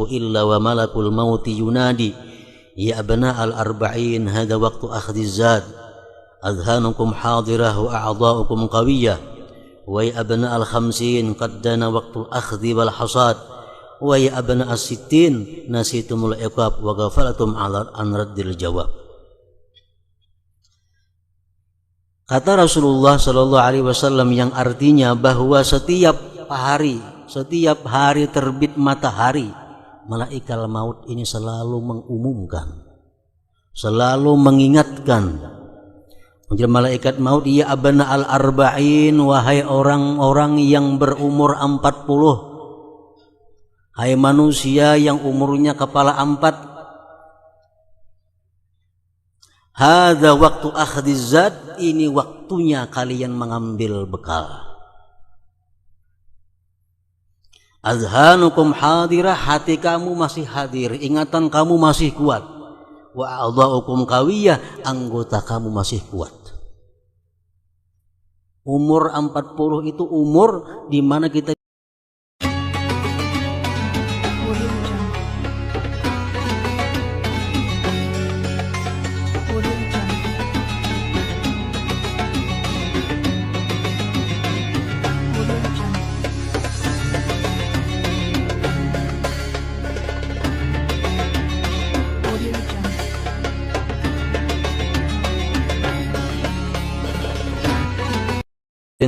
illa wa malakul mauti yunadi ya abna'al arba'in hadha waqtu akhdhiz zad adhanukum hadirah wa a'dha'ukum qawiyyah wa ya abna'al khamsin qad dana waqtul akhdhi wal hasad wa ya abna'as sittin nasitumul iqab wa ghafalatum an raddil jawab. Kata Rasulullah sallallahu alaihi wasallam yang artinya bahwa setiap hari terbit matahari, malaikat maut ini selalu mengumumkan, selalu mengingatkan. Menjadi malaikat maut, ya abna al arba'in, wahai orang-orang yang berumur 40, hai manusia yang umurnya kepala 4, hadza waktu akhdhiz zad, ini waktunya kalian mengambil bekal. Azhanukum hadirah, hati kamu masih hadir, ingatan kamu masih kuat. Wa a'dha'ukum qawiyyah, anggota kamu masih kuat. Umur 40 itu umur di mana kita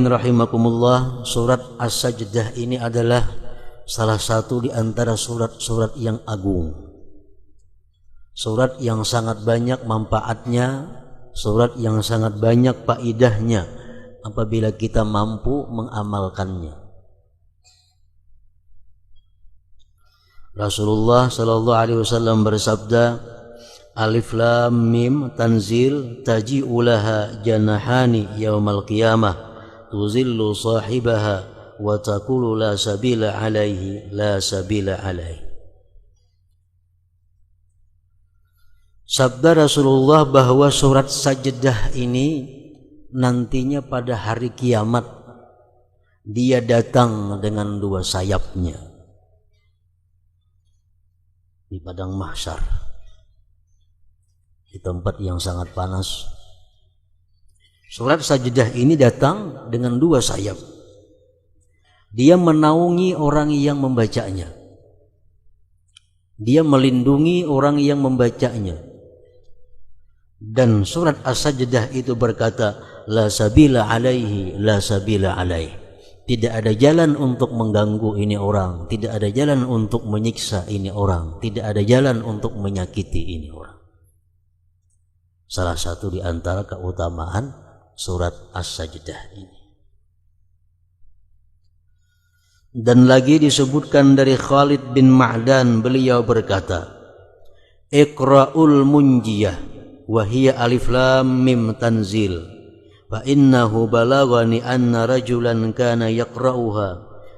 rahimakumullah. Surat As-Sajdah ini adalah salah satu di antara surat-surat yang agung, surat yang sangat banyak manfaatnya, surat yang sangat banyak faedahnya apabila kita mampu mengamalkannya. Rasulullah sallallahu alaihi wasallam bersabda, alif lam mim tanzil taji'u laha janahani yaumal qiyamah tuzillu sahibaha wa taqulu la sabila alaihi la sabila alaihi. Sabda Rasulullah bahwa surat Sajdah ini nantinya pada hari kiamat dia datang dengan 2 sayapnya di padang mahsyar, di tempat yang sangat panas. Surat Sajdah ini datang dengan 2 sayap. Dia menaungi orang yang membacanya, dia melindungi orang yang membacanya. Dan surat As-Sajdah itu berkata, la sabila alaihi la sabila alaihi. Tidak ada jalan untuk mengganggu ini orang, tidak ada jalan untuk menyiksa ini orang, tidak ada jalan untuk menyakiti ini orang. Salah satu di antara keutamaan surat As-Sajdah ini. Dan lagi disebutkan dari Khalid bin Ma'dan, beliau berkata, Iqra'ul munjiyah wa hiya alif lam mim tanzil fa innahu balagani anna rajulan kana yaqra'uha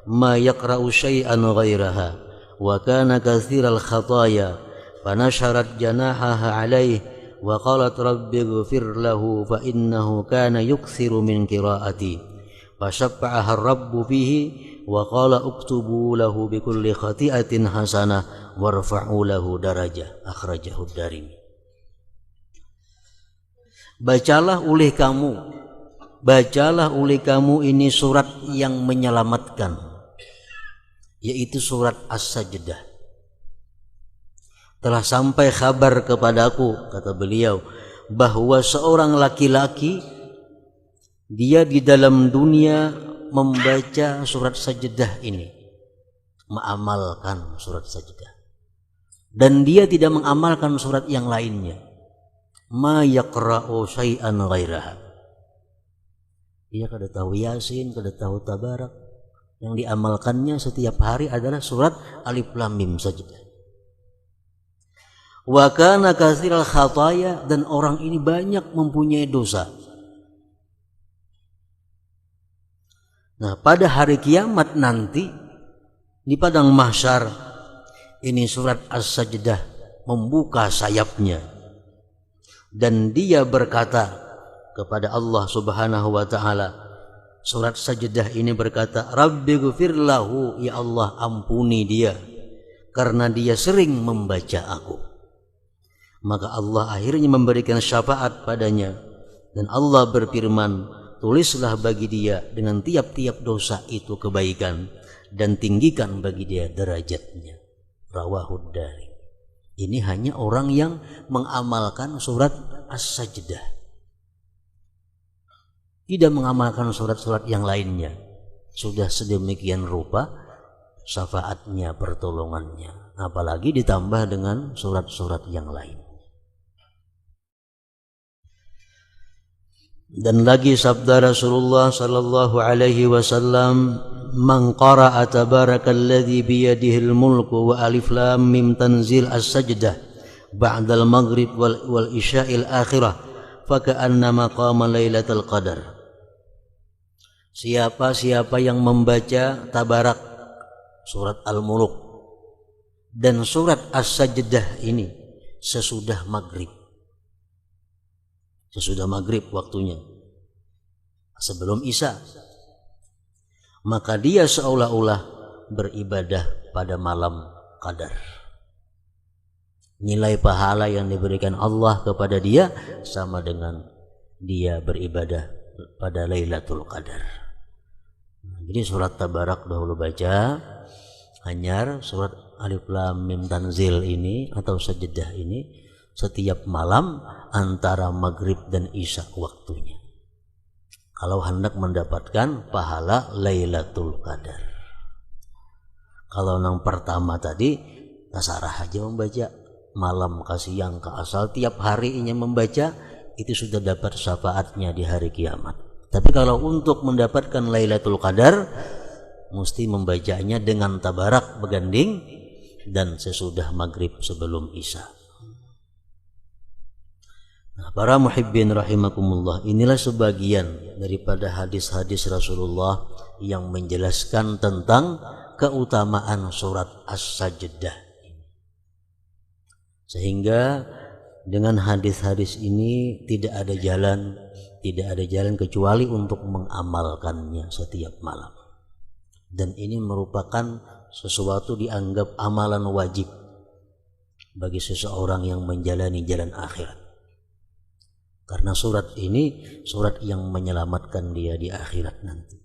ma yaqra'u syai'an ghairaha wa kana katsiral khataya fanasharat janahaha alaihi wa qalat rabbi ighfir lahu fa innahu kana yukthiru min qiraati fashaffa'aha rabbu bihi wa qala uktubu lahu bi kulli khati'atin hasanah warfa'u lahu darajah, akhrajahu Darimi. Bacalah oleh kamu ini surat yang menyelamatkan, yaitu surat As-Sajdah. Telah sampai kabar kepadaku, kata beliau, bahwa seorang laki-laki dia di dalam dunia membaca surat Sajdah ini, mengamalkan surat Sajdah, dan dia tidak mengamalkan surat yang lainnya. Ma yaqra'u syai'an ghairaha. Dia kada tahu Yasin, kada tahu Tabarak. Yang diamalkannya setiap hari adalah surat Alif Lam Mim Sajdah. Wa kana katsiral khataya, dan orang ini banyak mempunyai dosa. Nah, pada hari kiamat nanti di padang mahsyar ini surat As-Sajdah membuka sayapnya dan dia berkata kepada Allah Subhanahu wa taala. Surat Sajdah ini berkata, Rabbi ghfir lahu, ya Allah ampuni dia, karena dia sering membaca aku. Maka Allah akhirnya memberikan syafaat padanya, dan Allah berfirman, tulislah bagi dia dengan tiap-tiap dosa itu kebaikan, dan tinggikan bagi dia derajatnya. Rawahud Dari. Ini hanya orang yang mengamalkan surat As-Sajdah, tidak mengamalkan surat-surat yang lainnya. Sudah sedemikian rupa syafaatnya, pertolongannya, apalagi ditambah dengan surat-surat yang lain. Dan lagi sabda Rasulullah sallallahu alaihi wasallam, man qara'a tabarakalladzi biyadihil mulku wa alif lam mim tanzil as-sajdah ba'dal maghrib wal isya'il akhirah faka'annama qama lailatul qadar. Siapa yang membaca tabarak, surat Al-Mulk dan surat As-Sajdah ini sesudah maghrib waktunya, sebelum Isya, maka dia seolah-olah beribadah pada malam Qadar. Nilai pahala yang diberikan Allah kepada dia sama dengan dia beribadah pada Lailatul Qadar. Jadi surat Tabarak dahulu baca, hanyar surat Alif Lam Mim Tanzil ini atau Sajdah ini setiap malam antara maghrib dan isya waktunya, kalau hendak mendapatkan pahala Lailatul Qadar. Kalau yang pertama tadi tasarah aja membaca, malam ke siang ke asal tiap hari ini membaca, itu sudah dapat syafaatnya di hari kiamat. Tapi kalau untuk mendapatkan Lailatul Qadar mesti membacanya dengan tabarak beganding dan sesudah maghrib sebelum isya. Nah, para muhibbin rahimakumullah, inilah sebagian daripada hadis-hadis Rasulullah yang menjelaskan tentang keutamaan surat As-Sajdah. Sehingga dengan hadis-hadis ini tidak ada jalan kecuali untuk mengamalkannya setiap malam. Dan ini merupakan sesuatu dianggap amalan wajib bagi seseorang yang menjalani jalan akhirat. Karena surat ini surat yang menyelamatkan dia di akhirat nanti.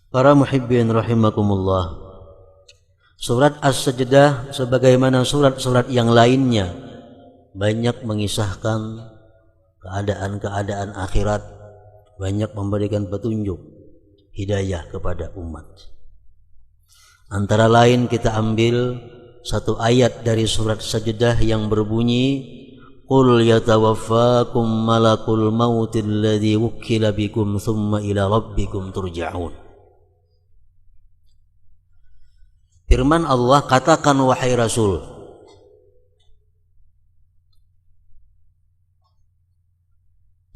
Para muhibbin rahimakumullah, surat As-Sajdah sebagaimana surat-surat yang lainnya banyak mengisahkan keadaan-keadaan akhirat, banyak memberikan petunjuk hidayah kepada umat. Antara lain kita ambil satu ayat dari surat Sajdah yang berbunyi, Qul yatawaffakum malakul mautil ladzi wukkila bikum thumma ila rabbikum turja'un. Firman Allah, katakan wahai Rasul,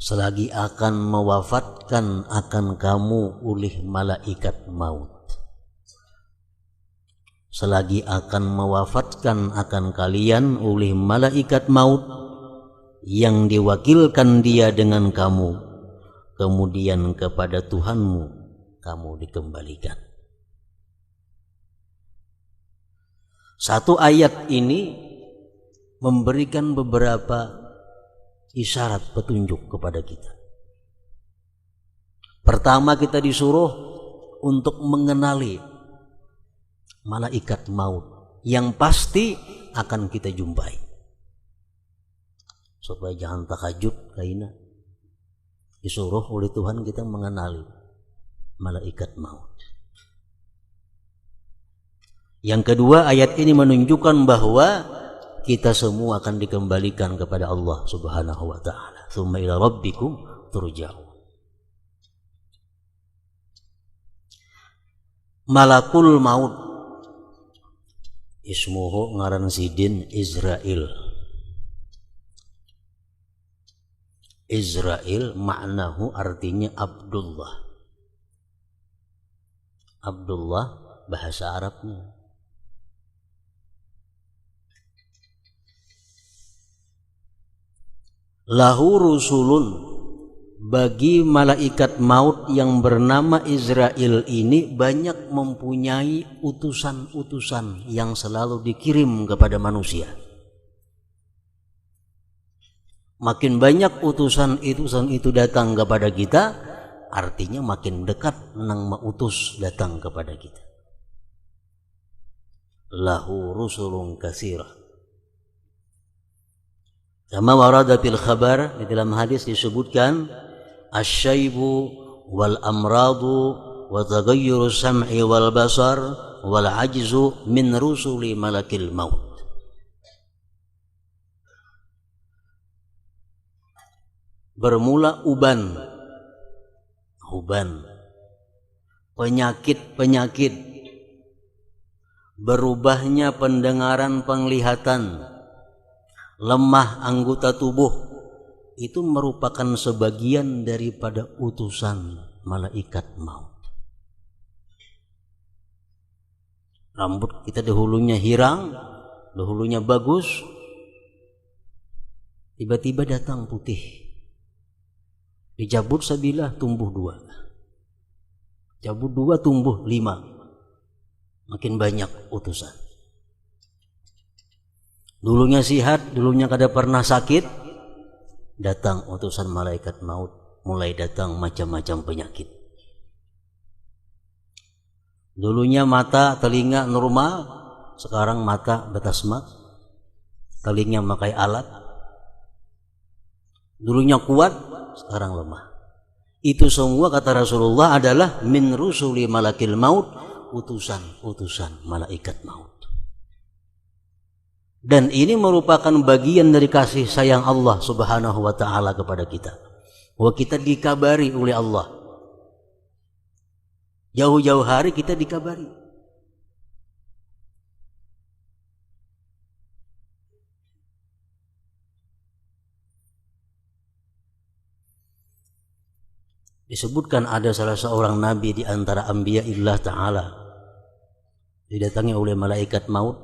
selagi akan mewafatkan akan kamu oleh malaikat maut. Selagi akan mewafatkan akan kalian oleh malaikat maut yang diwakilkan dia dengan kamu, kemudian kepada Tuhanmu kamu dikembalikan. Satu ayat ini memberikan beberapa isyarat petunjuk kepada kita. Pertama, kita disuruh untuk mengenali malaikat maut yang pasti akan kita jumpai, supaya jangan takajub karena disuruh oleh Tuhan kita mengenali malaikat maut. Yang kedua, ayat ini menunjukkan bahwa kita semua akan dikembalikan kepada Allah Subhanahu wa taala. Tsumma ila rabbikum turja'un. Malakul maut ismuhu ngaran sidin Israil. Israil maknahu artinya Abdullah. Abdullah bahasa Arabnya. Lahu rusulun bagi malaikat maut yang bernama Israel ini banyak mempunyai utusan-utusan yang selalu dikirim kepada manusia. Makin banyak utusan-utusan itu datang kepada kita, artinya makin dekat nang mautus datang kepada kita. Lahu rusulun katsirah. Kama warada fil khabar, di dalam hadis disebutkan asyaibu wal amradu wa taghayyuru sam'i wal basar wal ajzu min rusuli malakil maut. Bermula uban, penyakit, berubahnya pendengaran penglihatan, lemah anggota tubuh, itu merupakan sebagian daripada utusan malaikat maut. Rambut kita dahulunya hirang, dahulunya bagus, tiba-tiba datang putih. Dicabut sebilah tumbuh 2, cabut 2 tumbuh 5, makin banyak utusan. Dulunya sihat, dulunya kada pernah sakit, datang utusan malaikat maut, mulai datang macam-macam penyakit. Dulunya mata, telinga normal, sekarang mata batasmat, telinga pakai alat. Dulunya kuat, sekarang lemah. Itu semua kata Rasulullah adalah min rusuli malakil maut, utusan-utusan malaikat maut. Dan ini merupakan bagian dari kasih sayang Allah Subhanahu wa ta'ala kepada kita, bahwa kita dikabari oleh Allah. Jauh-jauh hari kita dikabari. Disebutkan ada salah seorang nabi di antara anbiyaillah ta'ala didatangi oleh malaikat maut.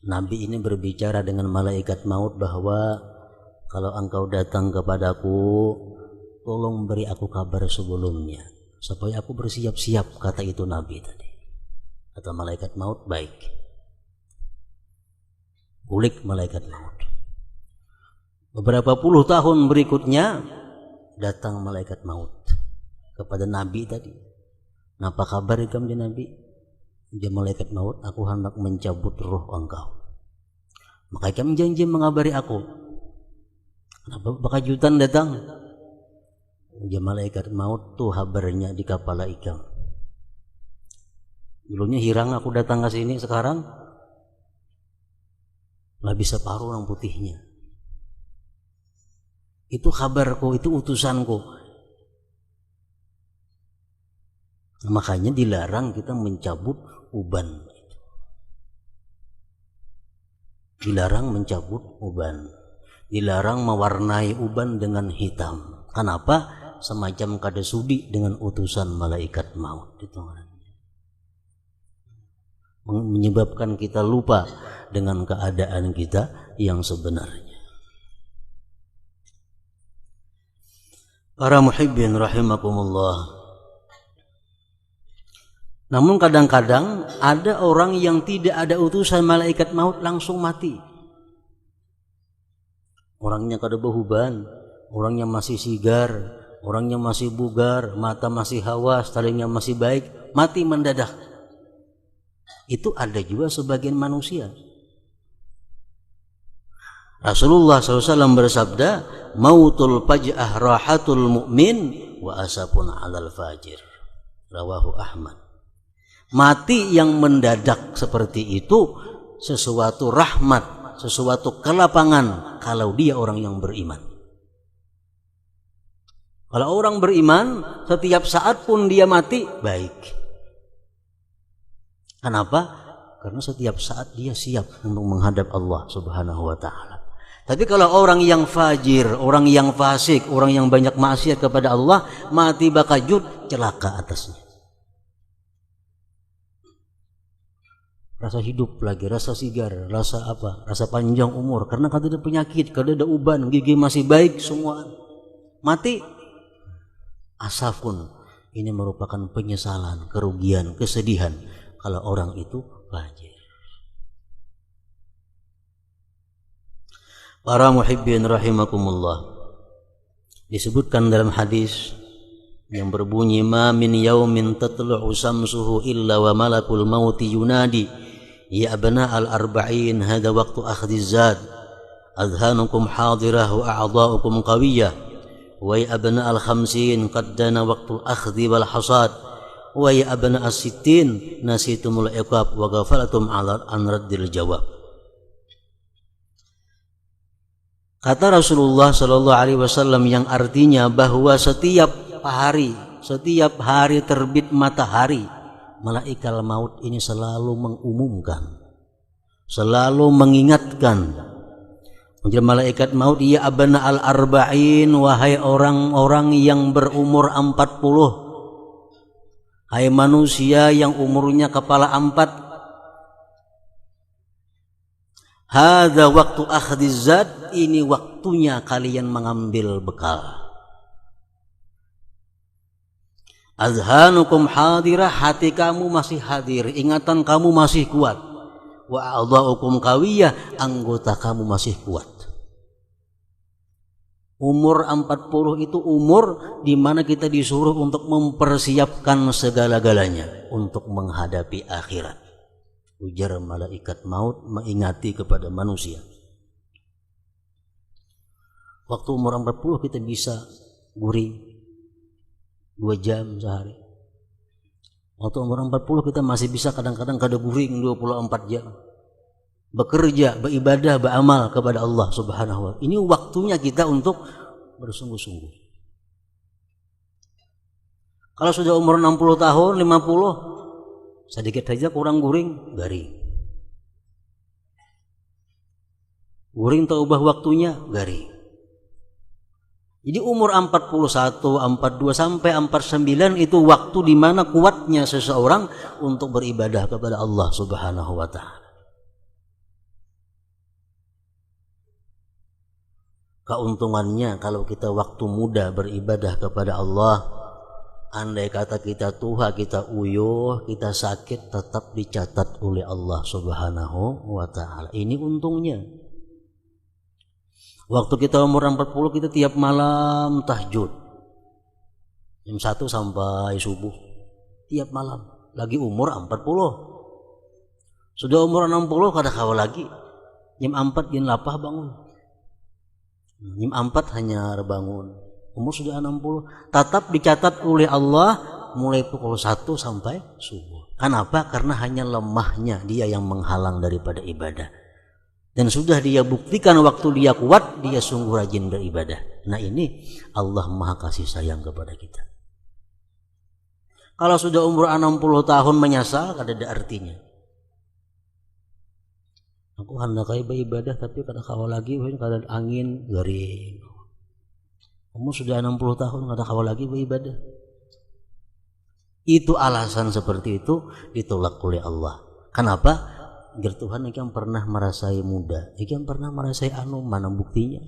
Nabi ini berbicara dengan malaikat maut bahwa kalau engkau datang kepadaku, tolong beri aku kabar sebelumnya supaya aku bersiap-siap, kata itu Nabi tadi. Kata malaikat maut, baik. Ulik malaikat maut. Beberapa puluh tahun berikutnya datang malaikat maut kepada Nabi tadi. Napa kabar ikam di Nabi? Dia malaikat maut, aku hendak mencabut roh engkau. Maka ikam janji mengabari aku. Kenapa bakajutan datang? Dia malaikat maut tuh kabarnya di kepala ikam. Dulunya hirang aku datang ke sini, sekarang lah bisa paruh orang putihnya. Itu kabarku, itu utusanku. Makanya dilarang kita mencabut uban. Dilarang mencabut uban. Dilarang mewarnai uban dengan hitam. Kenapa? Semacam kada sudi dengan utusan malaikat maut. Itu menyebabkan kita lupa dengan keadaan kita yang sebenarnya. Para muhibbin rahimakumullah. Namun kadang-kadang ada orang yang tidak ada utusan malaikat maut langsung mati. Orangnya kada behuban, orangnya masih sigar, orangnya masih bugar, mata masih hawas, telinga masih baik, mati mendadak. Itu ada juga sebagian manusia. Rasulullah SAW bersabda, mautul faj'ah rahatul mu'min wa asapun 'alal fajir. Rawahu Ahmad. Mati yang mendadak seperti itu sesuatu rahmat, sesuatu kelapangan kalau dia orang yang beriman. Kalau orang beriman, setiap saat pun dia mati, baik. Kenapa? Karena setiap saat dia siap untuk menghadap Allah Subhanahu wa ta'ala. Tapi kalau orang yang fajir, orang yang fasik, orang yang banyak maksiat kepada Allah, mati bakajut, celaka atasnya. Rasa hidup lagi, rasa sigar, rasa apa? Rasa panjang umur. Karena kada ada penyakit, kada ada uban, gigi masih baik semua. mati. Asafun, ini merupakan penyesalan, kerugian, kesedihan kalau orang itu fajir. Para muhibbin rahimakumullah, disebutkan dalam hadis yang berbunyi, ma min yaumin tatlu'u samsuhu illa wa malakul mauti yunadi ya abna al-arba'in hada waqtu akhdhiz zad adhanukum hadirah wa a'dha'ukum qawiyah wa ya abna al-khamsin qad dana waqtul akhdhi wal hasad wa ya abna as-sittin nasitumul iqab wa ghafalatum an raddil jawab. Kata Rasulullah sallallahu alaihi wasallam yang artinya bahwa setiap hari terbit matahari, malaikat maut ini selalu mengumumkan, selalu mengingatkan. Menjadi malaikat maut, ya abna al-arba'in, wahai orang-orang yang berumur 40, hai manusia yang umurnya kepala 4, hadza waktu akhdhiz zad, ini waktunya kalian mengambil bekal. Azhanukum hadirah, hati kamu masih hadir, ingatan kamu masih kuat. Wa a'dha'ukum qawiyah, anggota kamu masih kuat. Umur 40 itu umur di mana kita disuruh untuk mempersiapkan segala-galanya untuk menghadapi akhirat. Ujar malaikat maut mengingati kepada manusia. Waktu umur 40 kita bisa guring 2 jam sehari. Waktu umur 40 kita masih bisa kadang-kadang kada guring 24 jam. Bekerja, beribadah, beramal kepada Allah Subhanahu wa ta'ala. Ini waktunya kita untuk bersungguh-sungguh. Kalau sudah umur 60 tahun, 50, sedikit saja kurang guring, garing. Guring tak ubah waktunya, garing. Jadi umur 41, 42 sampai 49 itu waktu di mana kuatnya seseorang untuk beribadah kepada Allah Subhanahu wa ta'ala. Keuntungannya kalau kita waktu muda beribadah kepada Allah, andai kata kita tua, kita uyuh, kita sakit, tetap dicatat oleh Allah Subhanahu wa ta'ala. Ini untungnya. Waktu kita umur 40 kita tiap malam tahajud jam 1 sampai subuh, tiap malam. Lagi umur 40. Sudah umur 60 kada kawal lagi, jam 4 jam 8 bangun, jam 4 hanya bangun. Umur sudah 60, tetap dicatat oleh Allah mulai pukul 1 sampai subuh. Kenapa? Karena hanya lemahnya dia yang menghalang daripada ibadah. Dan sudah dia buktikan waktu dia kuat, dia sungguh rajin beribadah. Nah ini Allah maha kasih sayang kepada kita. Kalau sudah umur 60 tahun menyesal, kada ada artinya. Aku hendak beribadah tapi kada kawal lagi, kada angin, garing. Umur sudah 60 tahun, kada kawal lagi beribadah. Itu alasan seperti itu ditolak oleh Allah. Kenapa? Agar Tuhan ikan pernah merasai muda, ikan pernah merasai mana buktinya.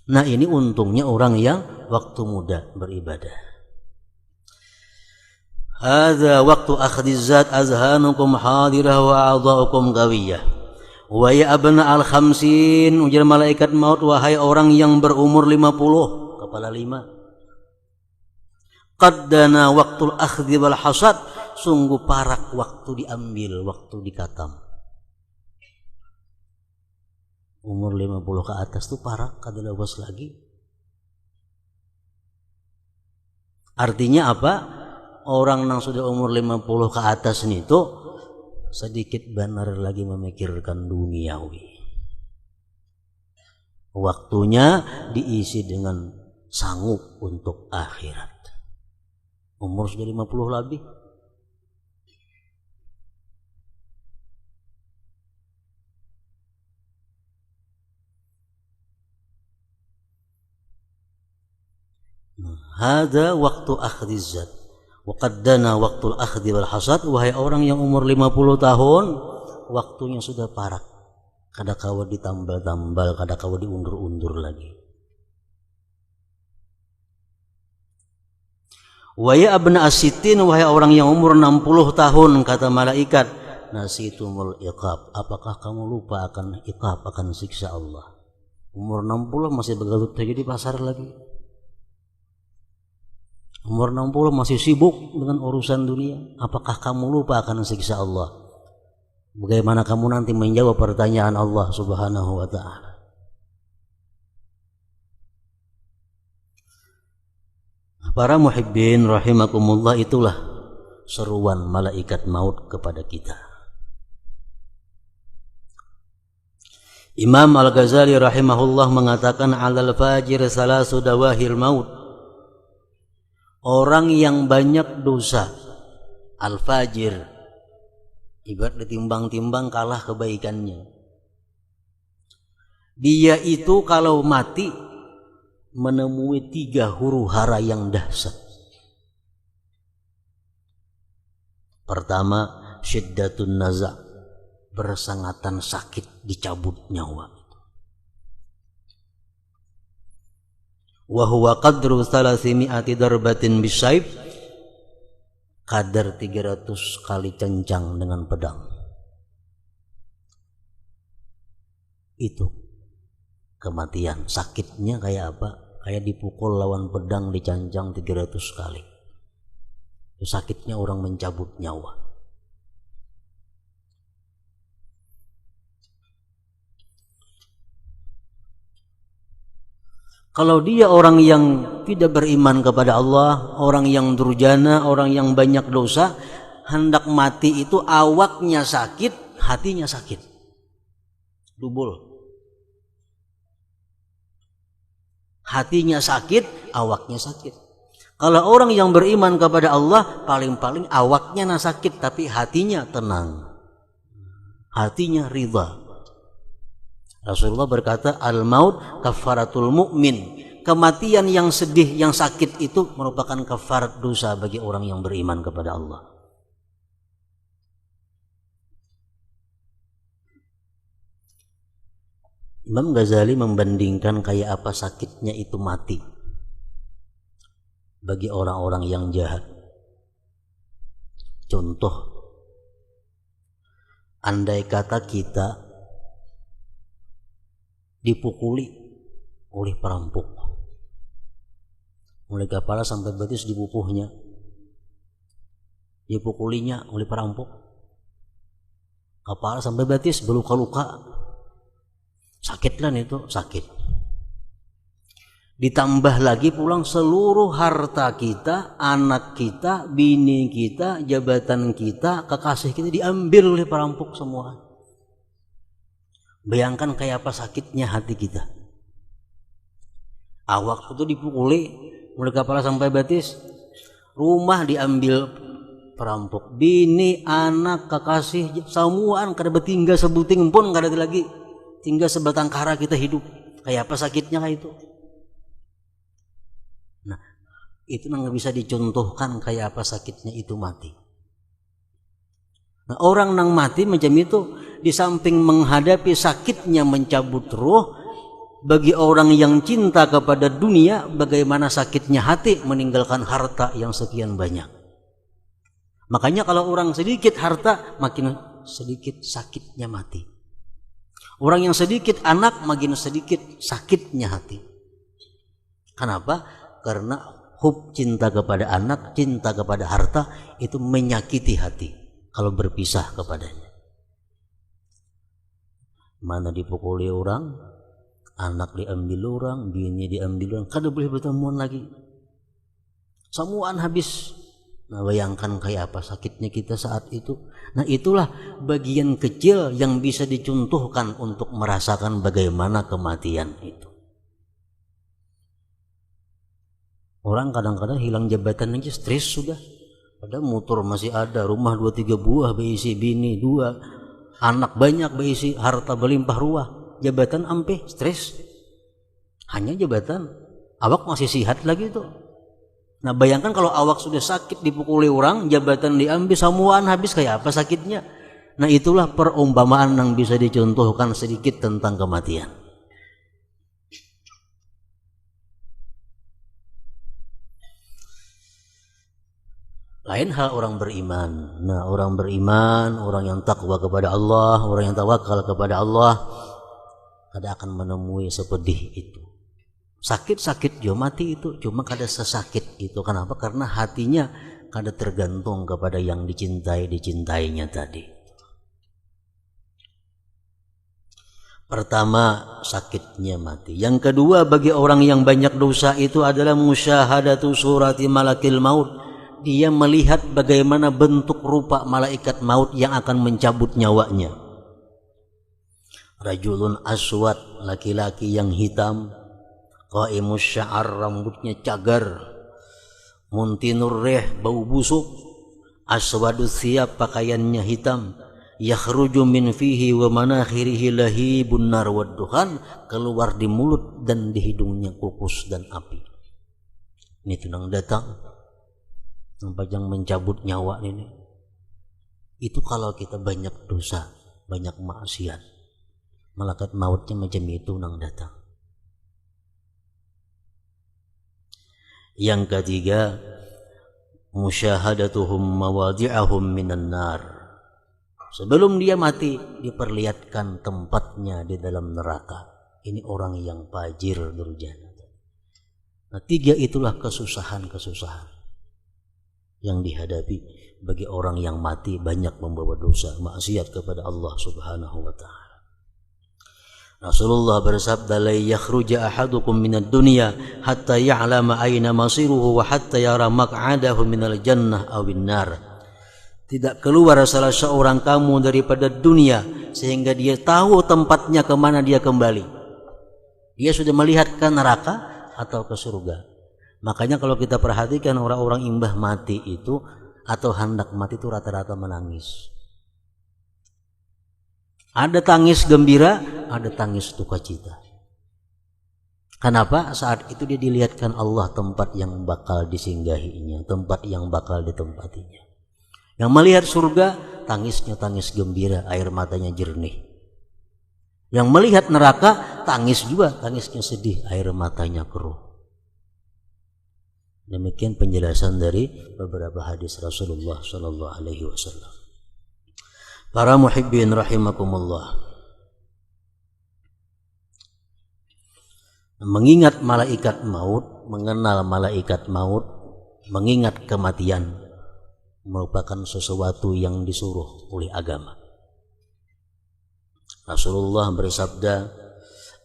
Nah ini untungnya orang yang waktu muda beribadah. Hadza waktu akhdhiz zat azhanukum hadirah wa a'dha'ukum qawiyah. Wa ya abna al-khamsin, ujar malaikat maut, wahai orang yang berumur 50, kepala 5. Qad dana waqtul akhdhi wal hasad, sungguh parak waktu diambil, waktu dikatam. Umur 50 ke atas tuh parak, kada lewas lagi. Artinya apa? Orang yang sudah umur 50 ke atas ini tuh sedikit benar lagi memikirkan duniawi. Waktunya diisi dengan sanggup untuk akhirat. Umur sudah 50 lebih. Hada waktu akhdhiz zat wa qad dana waqtul akhdhi wal hasad, wahai orang yang umur 50 tahun, waktunya sudah parak. Kada kawa ditambal-tambal, kada kawa diundur-undur lagi. Wa ya abna as-sittin, wahai orang yang umur 60 tahun, kata malaikat, nasitumul iqab, apakah kamu lupa akan iqab, akan siksa Allah? Umur 60 masih begadut saja di pasar lagi. Umur 60 masih sibuk dengan urusan dunia. Apakah kamu lupa akan siksa Allah? Bagaimana kamu nanti menjawab pertanyaan Allah Subhanahu wa ta'ala? Para muhibbin rahimakumullah, itulah seruan malaikat maut kepada kita. Imam Al-Ghazali rahimahullah mengatakan, alal fajir salasu dawahil maut. Orang yang banyak dosa, al-fajir, ibarat ditimbang-timbang kalah kebaikannya. Dia itu kalau mati menemui 3 huru hara yang dahsyat. Pertama, syiddatun naza', bersangatan sakit, dicabut nyawa. Wa huwa qadru 300 darbatin bisaif, kadar 300 kali cencang dengan pedang. Itu kematian. Sakitnya kayak apa? Kayak dipukul lawan pedang, dicancang 300 kali. Itu sakitnya orang mencabut nyawa. Kalau dia orang yang tidak beriman kepada Allah, orang yang durjana, orang yang banyak dosa, hendak mati itu awaknya sakit, hatinya sakit. Dubul. Hatinya sakit, awaknya sakit. Kalau orang yang beriman kepada Allah, paling-paling awaknya sakit, tapi hatinya tenang, hatinya ridha. Rasulullah berkata, al-maut kafaratul mu'min. Kematian yang sedih, yang sakit itu merupakan kafarat dosa bagi orang yang beriman kepada Allah. Imam Ghazali membandingkan kayak apa sakitnya itu mati bagi orang-orang yang jahat. Contoh, andai kata kita dipukuli oleh perampok, mulai kepala sampai betis dipukuhnya, dipukulinya oleh perampok, kepala sampai betis berluka-luka, sakit kan itu, sakit. Ditambah lagi pulang seluruh harta kita, anak kita, bini kita, jabatan kita, kekasih kita diambil oleh perampok semua. Bayangkan kayak apa sakitnya hati kita. Awak itu dipukuli mulai kepala sampai betis, rumah diambil perampok, bini, anak, kekasih, semuaan kada bertinggal sebuting pun kada ada lagi, tinggal sebatang kara kita hidup. Kayak apa sakitnya kayak itu. Nah, itu nggak bisa dicontohkan kayak apa sakitnya itu mati. Nah, orang nang mati macam itu, di samping menghadapi sakitnya mencabut roh, bagi orang yang cinta kepada dunia, bagaimana sakitnya hati meninggalkan harta yang sekian banyak. Makanya kalau orang sedikit harta, makin sedikit sakitnya mati. Orang yang sedikit anak, makin sedikit sakitnya hati. Kenapa? Karena cinta kepada anak, cinta kepada harta itu menyakiti hati kalau berpisah kepadanya. Mana dipukuli orang, anak diambil orang, bini diambil orang, kada boleh bertemuan lagi, semuaan habis. Nah, bayangkan kayak apa sakitnya kita saat itu. Nah, itulah bagian kecil yang bisa dicontohkan untuk merasakan bagaimana kematian itu. Orang kadang-kadang hilang jabatan aja stres sudah. Ada motor masih ada, rumah 2-3 buah berisi bini 2, anak banyak berisi, harta berlimpah ruah, jabatan ampe stres. Hanya jabatan, awak masih sihat lagi tuh. Nah, bayangkan kalau awak sudah sakit dipukuli orang, jabatan diambil, semuaan habis, kayak apa sakitnya. Nah, itulah perumpamaan yang bisa dicontohkan sedikit tentang kematian. Lain hal orang beriman. Nah, orang beriman, orang yang takwa kepada Allah, orang yang tawakal kepada Allah, kada akan menemui sepedih itu. Sakit-sakit jo mati itu, cuma kada sesakit itu. Kenapa? Karena hatinya kada tergantung kepada yang dicintainya tadi. Pertama, sakitnya mati. Yang kedua, bagi orang yang banyak dosa itu adalah musyahadatu surati malakil maut. Dia melihat bagaimana bentuk rupa malaikat maut yang akan mencabut nyawanya. Rajulun aswad, laki-laki yang hitam, qaimus sya'ar, rambutnya cagar, muntinur rih, bau busuk, aswadus thiyab, pakaiannya hitam, yakhruju min fihi wa manakhirihi lahibun nar wad dukhan, keluar di mulut dan di hidungnya kukus dan api. Ini tunang datang sampai yang mencabut nyawa ini. Itu kalau kita banyak dosa, banyak maksiat, malaikat mautnya macam itu nang datang. Yang ketiga, musyahadatuhum mawadi'ahum minan nar. Sebelum dia mati, diperlihatkan tempatnya di dalam neraka. Ini orang yang fajir durjana. Nah, tiga itulah kesusahan-kesusahan yang dihadapi bagi orang yang mati banyak membawa dosa, maksiat kepada Allah Subhanahu wa ta'ala. Rasulullah bersabda, la yakhruja ahadukum minad dunya hatta ya'lama aina masiruhu wa hatta yara maq'adahu minal jannah awin nar. Tidak keluar salah seorang kamu daripada dunia sehingga dia tahu tempatnya kemana dia kembali. Dia sudah melihat ke neraka atau ke surga. Makanya kalau kita perhatikan orang-orang imbah mati itu atau hendak mati itu rata-rata menangis. Ada tangis gembira, ada tangis duka cita. Kenapa? Saat itu dia dilihatkan Allah tempat yang bakal disinggahinya, tempat yang bakal ditempatinya. Yang melihat surga, tangisnya tangis gembira, air matanya jernih. Yang melihat neraka, tangis juga, tangisnya sedih, air matanya keruh. Demikian penjelasan dari beberapa hadis Rasulullah sallallahu alaihi wasallam. Para muhibbin rahimakumullah. Mengingat malaikat maut, mengenal malaikat maut, mengingat kematian merupakan sesuatu yang disuruh oleh agama. Rasulullah bersabda,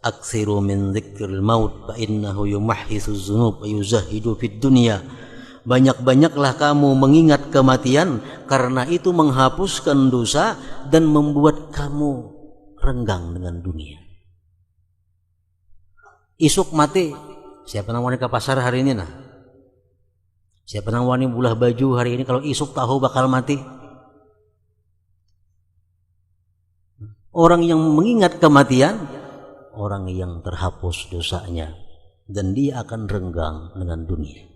"Aktsiru min dzikril maut fa innahu yumahhisu dzunub wa yuzahidu fid dunya." Banyak-banyaklah kamu mengingat kematian karena itu menghapuskan dosa dan membuat kamu renggang dengan dunia. Isuk mati, siapa yang wani ke pasar hari ini nah? Siapa yang wani bulah baju hari ini kalau isuk tahu bakal mati? Orang yang mengingat kematian, orang yang terhapus dosanya dan dia akan renggang dengan dunia.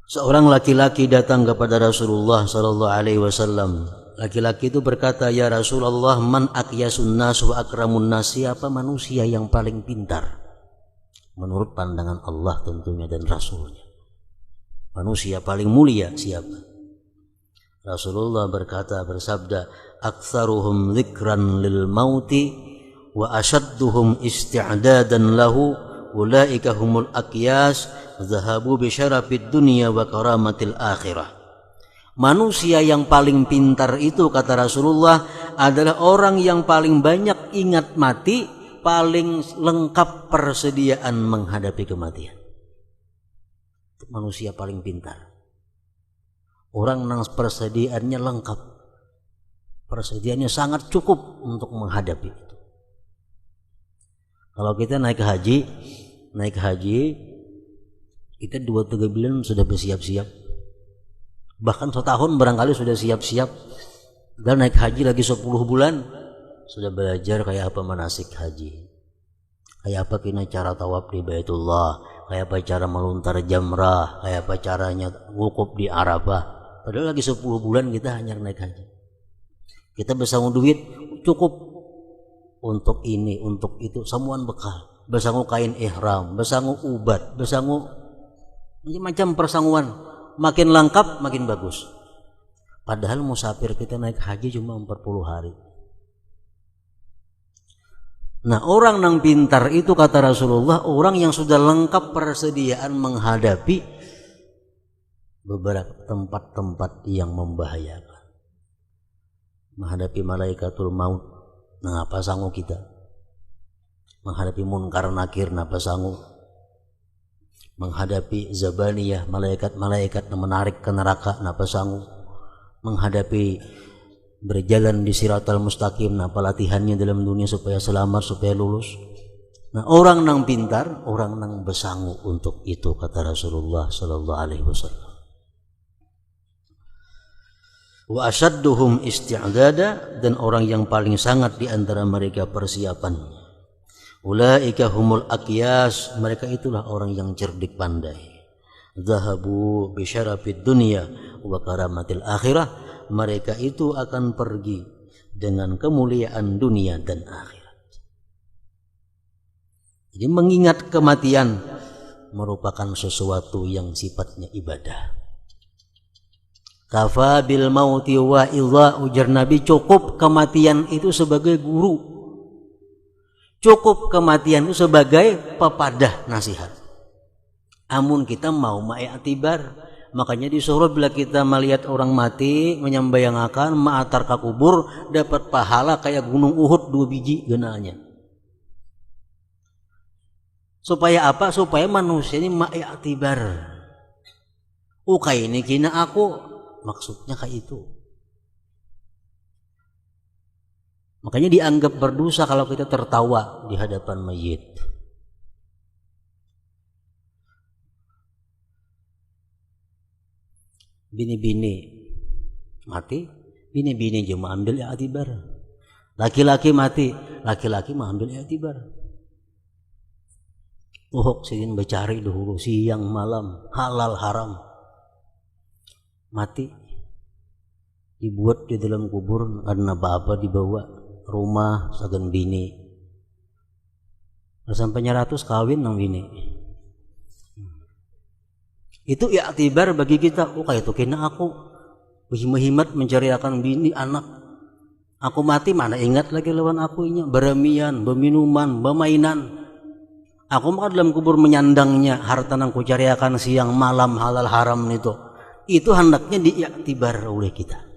Seorang laki-laki datang kepada Rasulullah sallallahu alaihi wasallam. Laki-laki itu berkata, "Ya Rasulullah, man aqyasun nas wa akramun nas?" Siapa manusia yang paling pintar? Menurut pandangan Allah tentunya dan Rasulnya. Manusia paling mulia siapa? Rasulullah bersabda, "Aktsaruhum dzikran lil mauti wa ashadduhum isti'dadan lahu, ulaika humul aqyas, zahabu bi syarafid dunya wa karamatil akhirah." Manusia yang paling pintar itu, kata Rasulullah, adalah orang yang paling banyak ingat mati, paling lengkap persediaan menghadapi kematian. Manusia paling pintar. Orang yang persediaannya lengkap. Persediaannya sangat cukup untuk menghadapi itu. Kalau kita naik haji, kita 2-3 bulan sudah bersiap-siap. Bahkan setahun barangkali sudah siap-siap. Dan naik haji lagi 10 bulan sudah belajar kayak apa manasik haji. Kayak apa kena cara tawaf di Baitullah, kayak apa cara meluntar jamrah, kayak apa caranya wukuf di Arafah. Padahal lagi 10 bulan kita hanya naik haji. Kita bersama duit cukup untuk ini, untuk itu, semuaan bekal. Besangu kain ihram, besangu ubat, besangu macam-macam persanguan. Makin lengkap, makin bagus. Padahal musafir kita naik haji cuma 40 hari. Nah, orang nang pintar itu kata Rasulullah, orang yang sudah lengkap persediaan menghadapi beberapa tempat-tempat yang membahayakan. Menghadapi malaikatul maut, nah apa sanggup kita? Menghadapi munkar nakir, apa sanggup? Menghadapi zabaniyah, malaikat-malaikat yang menarik ke neraka, apa sanggup? Menghadapi berjalan di siratal mustaqim, nah pelatihannya dalam dunia supaya selamat, supaya lulus. Nah, orang nang pintar, orang nang besangu untuk itu kata Rasulullah sallallahu alaihi wasallam. Wa asyadduhum isti'dada, dan orang yang paling sangat di antara mereka persiapan. Ulaika humul aqyas, mereka itulah orang yang cerdik pandai. Zahabu bi syarafid dunya wa karamatil akhirah, mereka itu akan pergi dengan kemuliaan dunia dan akhirat. Jadi mengingat kematian merupakan sesuatu yang sifatnya ibadah. Kafa bil mauti wa idza, ujar Nabi, cukup kematian itu sebagai guru. Cukup kematian itu sebagai pepadah nasihat. Amun kita mau ma'iktibar, makanya disuruh bila kita melihat orang mati menyambayangkan ma'atar ka kubur, dapat pahala kayak gunung Uhud 2 biji genanya. Supaya apa? Supaya manusia ini ma'iktibar. Kayak ini kina aku, maksudnya kayak itu. Makanya dianggap berdosa kalau kita tertawa di hadapan mayit. Bini-bini mati, bini-bini cuma ambil i'tibar. Laki-laki mati, laki-laki mah ambil i'tibar. Sidin becari dahulu siang malam, halal haram. Mati dibuat di dalam kubur, karena apa dibawa rumah sagan bini. Sampai 100 kawin nang bini. Itu i'tibar bagi kita. Kayak itu kena aku berhimat mencari akan bini anak. Aku mati mana ingat lagi lawan aku inya, beremian, berminuman, bermainan. Aku mah dalam kubur menyandangnya harta nang ku cari akan siang malam halal haram itu. Itu hendaknya diiktibar oleh kita.